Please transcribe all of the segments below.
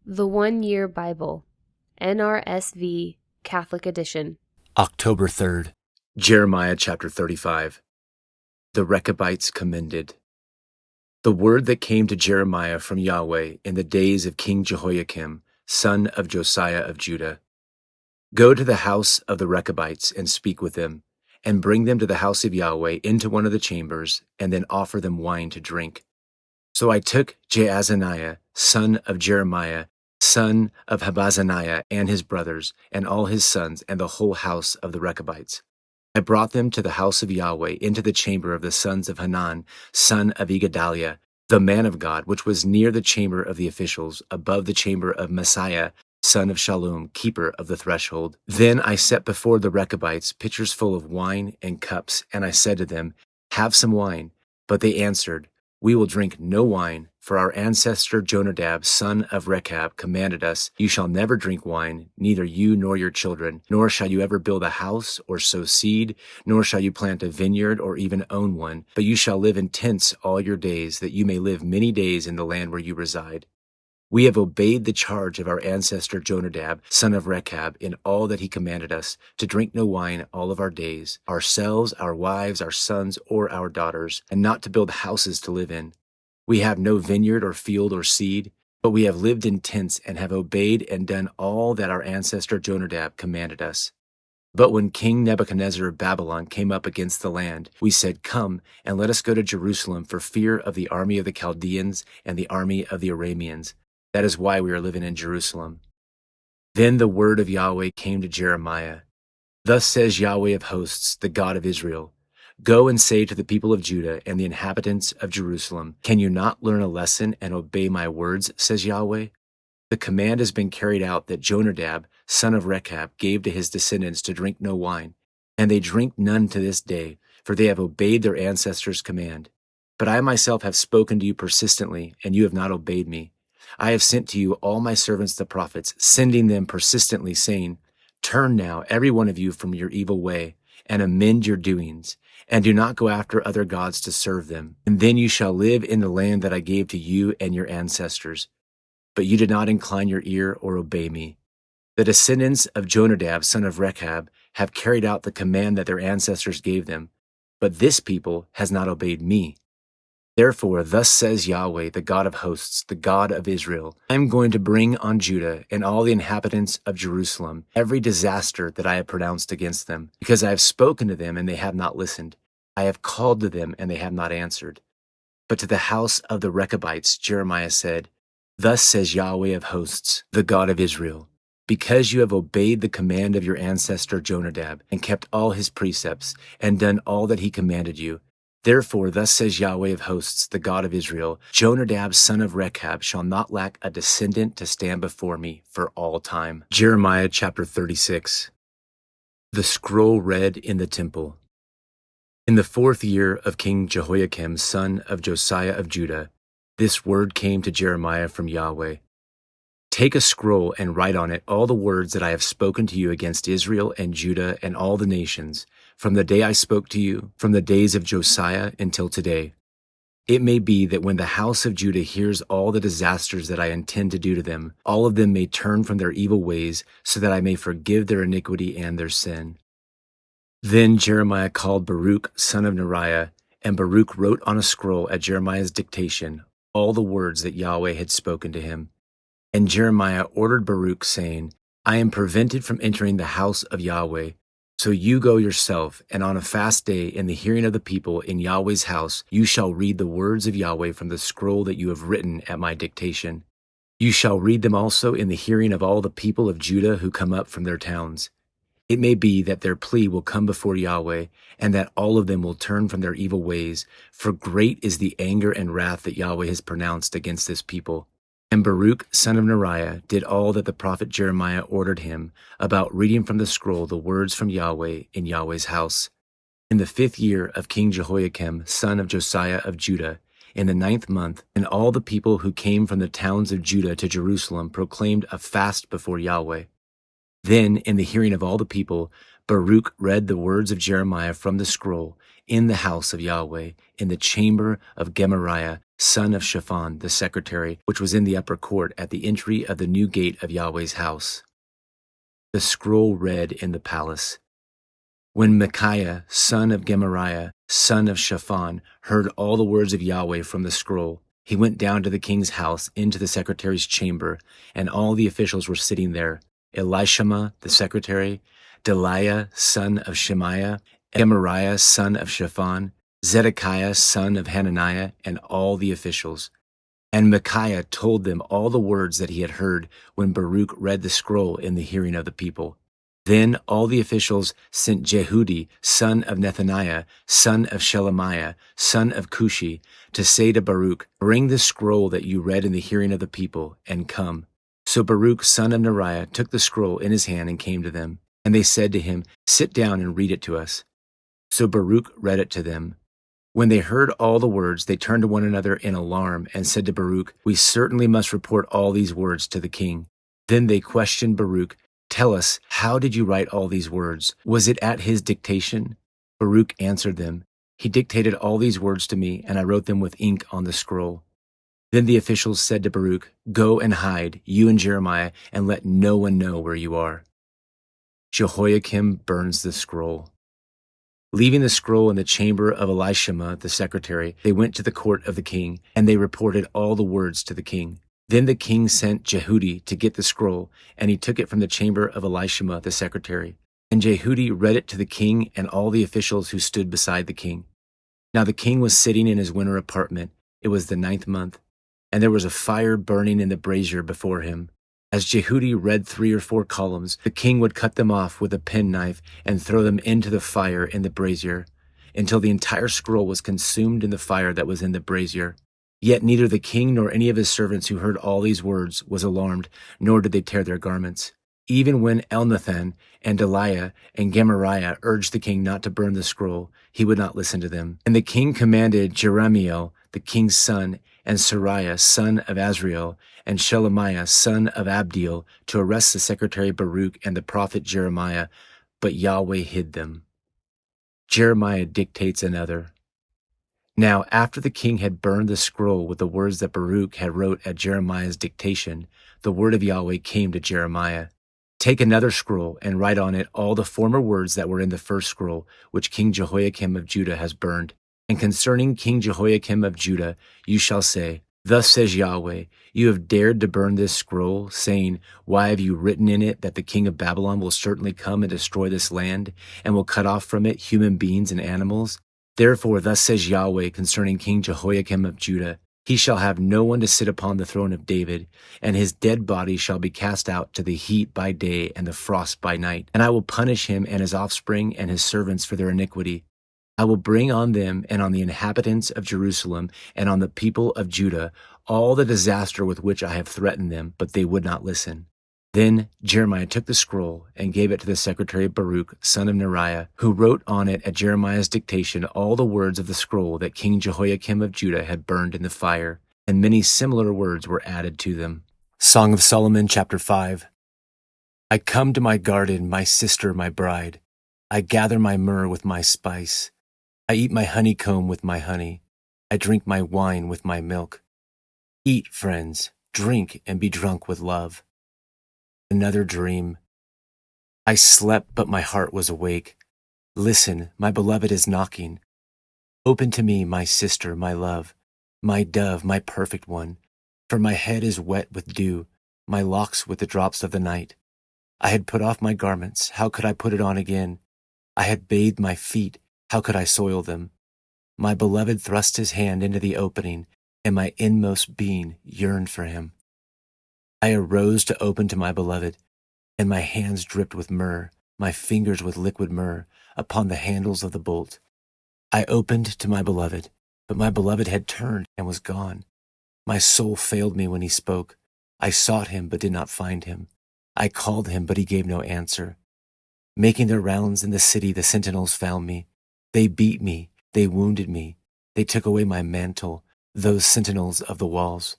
The 1 Year Bible, NRSV, Catholic Edition. October 3rd. Jeremiah chapter 35. The Rechabites commended. The word that came to Jeremiah from Yahweh in the days of King Jehoiakim, son of Josiah of Judah. Go to the house of the Rechabites and speak with them, and bring them to the house of Yahweh into one of the chambers, and then offer them wine to drink. So I took Jaazaniah, son of Jeremiah, son of Habazaniah, and his brothers, and all his sons, and the whole house of the Rechabites. I brought them to the house of Yahweh into the chamber of the sons of Hanan, son of Igedaliah, the man of God, which was near the chamber of the officials, above the chamber of Messiah, son of Shallum, keeper of the threshold. Then I set before the Rechabites pitchers full of wine and cups, and I said to them, "Have some wine." But they answered, "We will drink no wine, for our ancestor Jonadab, son of Rechab, commanded us, 'You shall never drink wine, neither you nor your children, nor shall you ever build a house or sow seed, nor shall you plant a vineyard or even own one, but you shall live in tents all your days, that you may live many days in the land where you reside.' We have obeyed the charge of our ancestor Jonadab, son of Rechab, in all that he commanded us, to drink no wine all of our days, ourselves, our wives, our sons, or our daughters, and not to build houses to live in. We have no vineyard or field or seed, but we have lived in tents and have obeyed and done all that our ancestor Jonadab commanded us. But when King Nebuchadnezzar of Babylon came up against the land, we said, 'Come, and let us go to Jerusalem for fear of the army of the Chaldeans and the army of the Arameans.' That is why we are living in Jerusalem." Then the word of Yahweh came to Jeremiah. "Thus says Yahweh of hosts, the God of Israel, go and say to the people of Judah and the inhabitants of Jerusalem, 'Can you not learn a lesson and obey my words?' says Yahweh. The command has been carried out that Jonadab, son of Rechab, gave to his descendants to drink no wine, and they drink none to this day, for they have obeyed their ancestors' command. But I myself have spoken to you persistently, and you have not obeyed me. I have sent to you all my servants the prophets, sending them persistently, saying, 'Turn now, every one of you, from your evil way, and amend your doings, and do not go after other gods to serve them. And then you shall live in the land that I gave to you and your ancestors.' But you did not incline your ear or obey me. The descendants of Jonadab, son of Rechab, have carried out the command that their ancestors gave them, but this people has not obeyed me. Therefore, thus says Yahweh, the God of hosts, the God of Israel, I am going to bring on Judah and all the inhabitants of Jerusalem every disaster that I have pronounced against them, because I have spoken to them and they have not listened. I have called to them and they have not answered." But to the house of the Rechabites, Jeremiah said, "Thus says Yahweh of hosts, the God of Israel, because you have obeyed the command of your ancestor Jonadab and kept all his precepts and done all that he commanded you, therefore, thus says Yahweh of hosts, the God of Israel, Jonadab, son of Rechab, shall not lack a descendant to stand before me for all time." Jeremiah chapter 36. The scroll read in the temple. In the 4th year of King Jehoiakim, son of Josiah of Judah, this word came to Jeremiah from Yahweh. "Take a scroll and write on it all the words that I have spoken to you against Israel and Judah and all the nations, from the day I spoke to you, from the days of Josiah until today. It may be that when the house of Judah hears all the disasters that I intend to do to them, all of them may turn from their evil ways, so that I may forgive their iniquity and their sin." Then Jeremiah called Baruch, son of Neriah, and Baruch wrote on a scroll at Jeremiah's dictation all the words that Yahweh had spoken to him. And Jeremiah ordered Baruch, saying, "I am prevented from entering the house of Yahweh. So you go yourself, and on a fast day, in the hearing of the people in Yahweh's house, you shall read the words of Yahweh from the scroll that you have written at my dictation. You shall read them also in the hearing of all the people of Judah who come up from their towns. It may be that their plea will come before Yahweh, and that all of them will turn from their evil ways, for great is the anger and wrath that Yahweh has pronounced against this people." And Baruch, son of Neriah, did all that the prophet Jeremiah ordered him about reading from the scroll the words from Yahweh in Yahweh's house. In the 5th year of King Jehoiakim, son of Josiah of Judah, in the 9th month, and all the people who came from the towns of Judah to Jerusalem proclaimed a fast before Yahweh. Then, in the hearing of all the people, Baruch read the words of Jeremiah from the scroll in the house of Yahweh, in the chamber of Gemariah, son of Shaphan, the secretary, which was in the upper court at the entry of the new gate of Yahweh's house. The scroll read in the palace. When Micaiah, son of Gemariah, son of Shaphan, heard all the words of Yahweh from the scroll, he went down to the king's house into the secretary's chamber, and all the officials were sitting there: Elishama, the secretary, Delaiah, son of Shemaiah, Gemariah, son of Shaphan, Zedekiah, son of Hananiah, and all the officials. And Micaiah told them all the words that he had heard when Baruch read the scroll in the hearing of the people. Then all the officials sent Jehudi, son of Nethaniah, son of Shelemiah, son of Cushi, to say to Baruch, "Bring the scroll that you read in the hearing of the people, and come." So Baruch, son of Neriah, took the scroll in his hand and came to them. And they said to him, "Sit down and read it to us." So Baruch read it to them. When they heard all the words, they turned to one another in alarm and said to Baruch, "We certainly must report all these words to the king." Then they questioned Baruch, "Tell us, how did you write all these words? Was it at his dictation?" Baruch answered them, "He dictated all these words to me, and I wrote them with ink on the scroll." Then the officials said to Baruch, "Go and hide, you and Jeremiah, and let no one know where you are." Jehoiakim burns the scroll. Leaving the scroll in the chamber of Elishama, the secretary, they went to the court of the king, and they reported all the words to the king. Then the king sent Jehudi to get the scroll, and he took it from the chamber of Elishama, the secretary. And Jehudi read it to the king and all the officials who stood beside the king. Now the king was sitting in his winter apartment. It was the 9th month, and there was a fire burning in the brazier before him. As Jehudi read 3 or 4 columns, the king would cut them off with a penknife and throw them into the fire in the brazier, until the entire scroll was consumed in the fire that was in the brazier. Yet neither the king nor any of his servants who heard all these words was alarmed, nor did they tear their garments. Even when Elnathan and Delaiah and Gemariah urged the king not to burn the scroll, he would not listen to them. And the king commanded Jerahmeel, the king's son, and Sariah, son of Azriel, and Shelemiah, son of Abdiel, to arrest the secretary Baruch and the prophet Jeremiah, but Yahweh hid them. Jeremiah dictates another. Now, after the king had burned the scroll with the words that Baruch had wrote at Jeremiah's dictation, the word of Yahweh came to Jeremiah. "Take another scroll and write on it all the former words that were in the first scroll, which King Jehoiakim of Judah has burned. And concerning King Jehoiakim of Judah, you shall say, Thus says Yahweh, you have dared to burn this scroll, saying, Why have you written in it that the king of Babylon will certainly come and destroy this land, and will cut off from it human beings and animals? Therefore, thus says Yahweh concerning King Jehoiakim of Judah, he shall have no one to sit upon the throne of David, and his dead body shall be cast out to the heat by day and the frost by night. And I will punish him and his offspring and his servants for their iniquity. I will bring on them and on the inhabitants of Jerusalem and on the people of Judah all the disaster with which I have threatened them, but they would not listen." Then Jeremiah took the scroll and gave it to the secretary Baruch, son of Neriah, who wrote on it at Jeremiah's dictation all the words of the scroll that King Jehoiakim of Judah had burned in the fire, and many similar words were added to them. Song of Solomon, chapter 5. I come to my garden, my sister, my bride. I gather my myrrh with my spice. I eat my honeycomb with my honey. I drink my wine with my milk. Eat, friends, drink, and be drunk with love. Another dream. I slept, but my heart was awake. Listen, my beloved is knocking. Open to me, my sister, my love, my dove, my perfect one. For my head is wet with dew, my locks with the drops of the night. I had put off my garments, how could I put it on again? I had bathed my feet, how could I soil them? My beloved thrust his hand into the opening, and my inmost being yearned for him. I arose to open to my beloved, and my hands dripped with myrrh, my fingers with liquid myrrh, upon the handles of the bolt. I opened to my beloved, but my beloved had turned and was gone. My soul failed me when he spoke. I sought him, but did not find him. I called him, but he gave no answer. Making their rounds in the city, the sentinels found me. They beat me, they wounded me, they took away my mantle, those sentinels of the walls.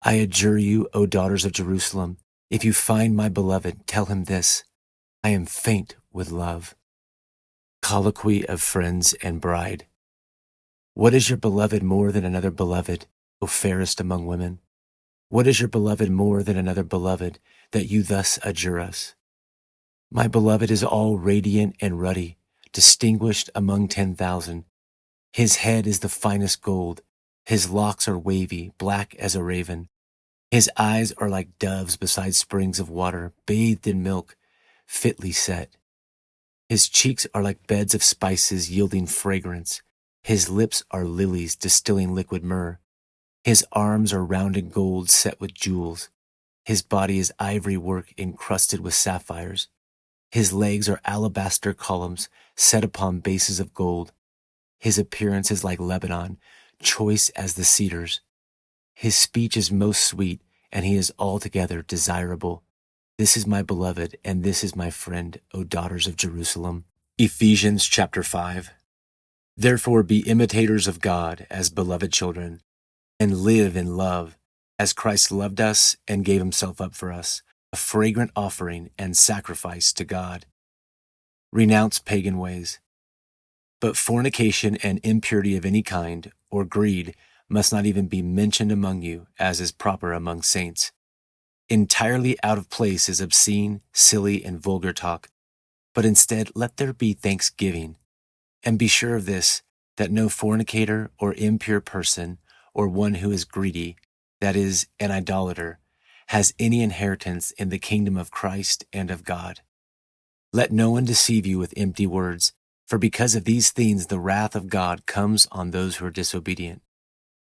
I adjure you, O daughters of Jerusalem, if you find my beloved, tell him this, I am faint with love. Colloquy of friends and bride. What is your beloved more than another beloved? O fairest among women? What is your beloved more than another beloved, that you thus adjure us? My beloved is all radiant and ruddy, distinguished among 10,000. His head is the finest gold. His locks are wavy, black as a raven. His eyes are like doves beside springs of water, bathed in milk, fitly set. His cheeks are like beds of spices yielding fragrance. His lips are lilies distilling liquid myrrh. His arms are rounded gold set with jewels. His body is ivory work encrusted with sapphires. His legs are alabaster columns set upon bases of gold. His appearance is like Lebanon, choice as the cedars. His speech is most sweet, and he is altogether desirable. This is my beloved, and this is my friend, O daughters of Jerusalem. Ephesians chapter 5. Therefore be imitators of God as beloved children, and live in love, as Christ loved us and gave himself up for us, a fragrant offering and sacrifice to God. Renounce pagan ways. But fornication and impurity of any kind, or greed, must not even be mentioned among you, as is proper among saints. Entirely out of place is obscene, silly, and vulgar talk, but instead let there be thanksgiving. And be sure of this, that no fornicator or impure person, or one who is greedy, that is, an idolater, has any inheritance in the kingdom of Christ and of God. Let no one deceive you with empty words, for because of these things the wrath of God comes on those who are disobedient.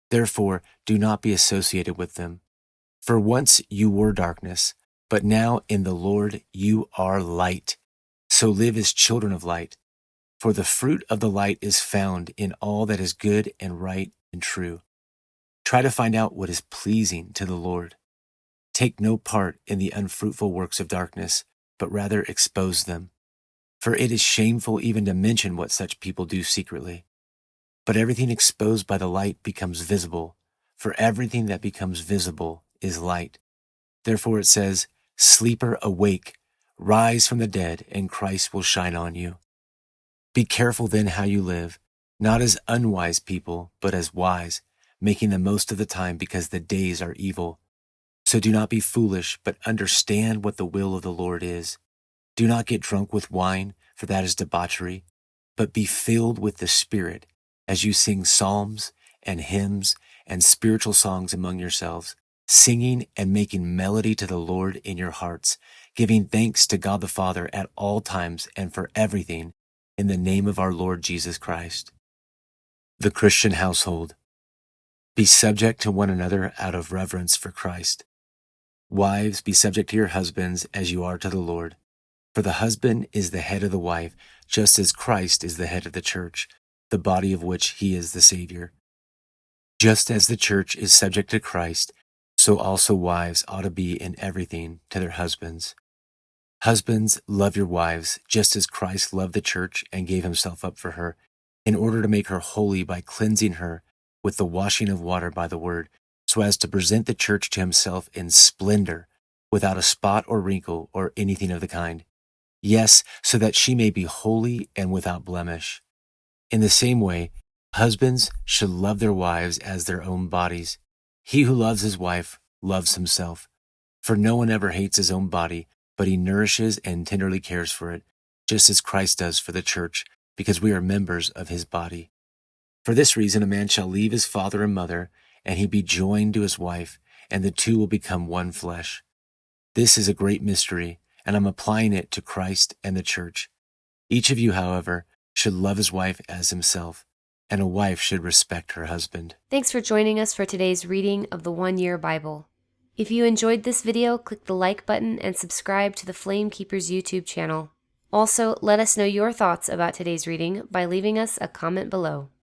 Therefore, do not be associated with them. For once you were darkness, but now in the Lord you are light. So live as children of light. For the fruit of the light is found in all that is good and right and true. Try to find out what is pleasing to the Lord. Take no part in the unfruitful works of darkness, but rather expose them. For it is shameful even to mention what such people do secretly. But everything exposed by the light becomes visible, for everything that becomes visible is light. Therefore it says, Sleeper, awake, rise from the dead, and Christ will shine on you. Be careful then how you live, not as unwise people, but as wise, making the most of the time because the days are evil. So do not be foolish, but understand what the will of the Lord is. Do not get drunk with wine, for that is debauchery, but be filled with the Spirit, as you sing psalms and hymns and spiritual songs among yourselves, singing and making melody to the Lord in your hearts, giving thanks to God the Father at all times and for everything, in the name of our Lord Jesus Christ. The Christian household. Be subject to one another out of reverence for Christ. Wives, be subject to your husbands as you are to the Lord. For the husband is the head of the wife, just as Christ is the head of the church, the body of which he is the Savior. Just as the church is subject to Christ, so also wives ought to be in everything to their husbands. Husbands, love your wives, just as Christ loved the church and gave himself up for her, in order to make her holy by cleansing her with the washing of water by the word, so as to present the church to himself in splendor, without a spot or wrinkle or anything of the kind. Yes, so that she may be holy and without blemish. In the same way, husbands should love their wives as their own bodies. He who loves his wife loves himself. For no one ever hates his own body, but he nourishes and tenderly cares for it, just as Christ does for the church, because we are members of his body. For this reason, a man shall leave his father and mother, and he be joined to his wife, and the two will become one flesh. This is a great mystery, and I'm applying it to Christ and the church. Each of you, however, should love his wife as himself, and a wife should respect her husband. Thanks for joining us for today's reading of the 1 Year Bible. If you enjoyed this video, click the like button and subscribe to the Flame Keepers YouTube channel. Also, let us know your thoughts about today's reading by leaving us a comment below.